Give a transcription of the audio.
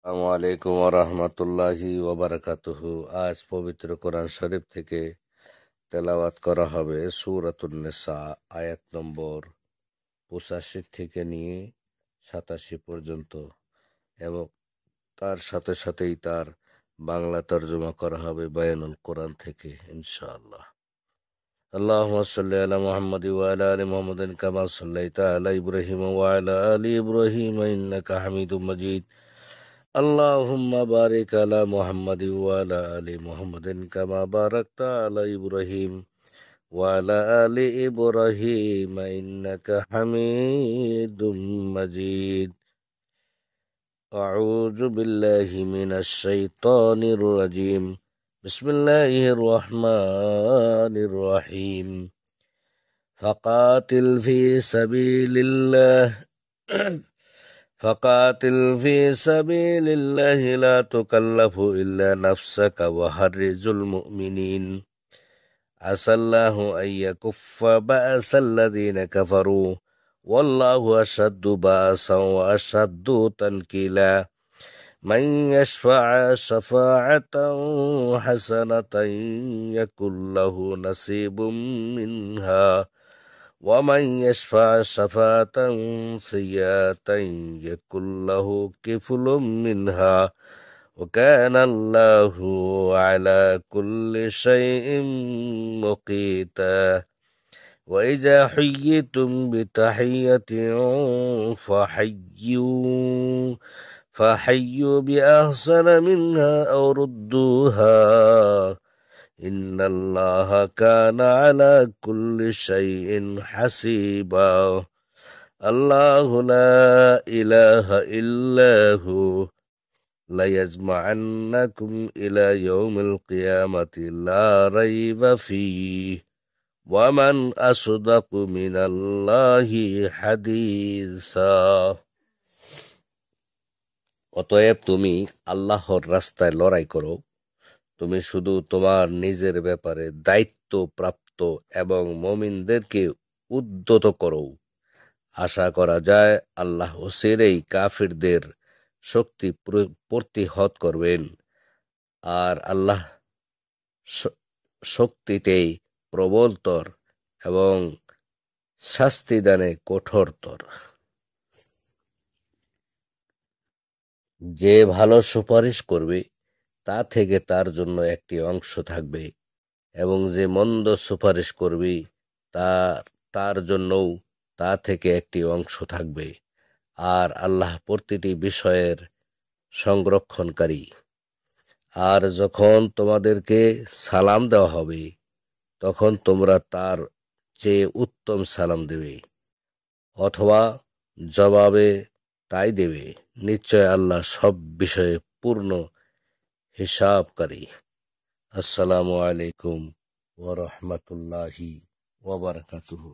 আসসালামু আলাইকুম ওরহমতুল্লাহি ওবারাকাতুহু। আজ পবিত্র কোরআন শরীফ থেকে তেলাওয়াত করা হবে সূরাতুন নিসা, আয়াত নম্বর 85 থেকে নিয়ে 87 পর্যন্ত, এবং তার সাথে সাথেই তার বাংলা তর্জমা করা হবে বায়ানুল কোরআন থেকে ইনশাআল্লাহ। আল্লাহুম্মা সাল্লি আলা মুহাম্মাদি ওয়া আলা আলি মুহাম্মাদিন কামা সাল্লাইতা আলা ইব্রাহিম ওয়া আলা আলি ইব্রাহিম ইন্নাকা হামিদুম মাজিদ। اللهم بارك على محمد وعلى آل محمد كما باركت على إبراهيم وعلى آل إبراهيم إنك حميد مجيد. أعوذ بالله من الشيطان الرجيم. بسم الله الرحمن الرحيم. فقاتل في سبيل الله فقاتل في سبيل الله لا تكلف إلا نفسك وحرز المؤمنين عسى الله أن يكف بأس الذين كفروا والله أشد بأسا وأشد تنكيلا. من يشفع شفاعة حسنة يكن له نصيب منها ومن يشفع شفاعة سيئة يكن له كفل منها وكان الله على كل شيء مقيتا. وإذا حييتم بتحية فحيوا بأحسن منها أو ردوها إن الله كان على كل شيء حسيبا. الله لا إله إلا هو ليجمعنكم إلى يوم القيامة لا ريب فيه ومن أصدق من الله حديثا. অতএব তুমি আল্লাহর রাস্তায় লড়াই করো। তুমি শুধু তোমার নিজের ব্যাপারে দায়িত্ব প্রাপ্ত এবং মুমিনদেরকে উদ্যত করো। আশা করা যায় আল্লাহ অচিরেই কাফিরদের শক্তি প্রতিহত করবেন, আর আল্লাহ শক্তিতেই প্রবলতর এবং শাস্তিদানে কঠোরতর। যে ভালো সুপারিশ করবে তা থেকে তার জন্য একটি অংশ থাকবে, এবং যে মন্দ সুপারিশ করবে তার জন্যও তা থেকে একটি অংশ থাকবে। আর আল্লাহ প্রতিটি বিষয়ের সংরক্ষণকারী। আর যখন তোমাদেরকে সালাম দেওয়া হবে তখন তোমরা তার চেয়ে উত্তম সালাম দেবে, অথবা জবাবে তাই দেবে। নিশ্চয় আল্লাহ সব বিষয়ে পূর্ণ হিসাবকারী। আসসালামু আলাইকুম ওয়া রাহমাতুল্লাহি ওয়া বারাকাতুহু।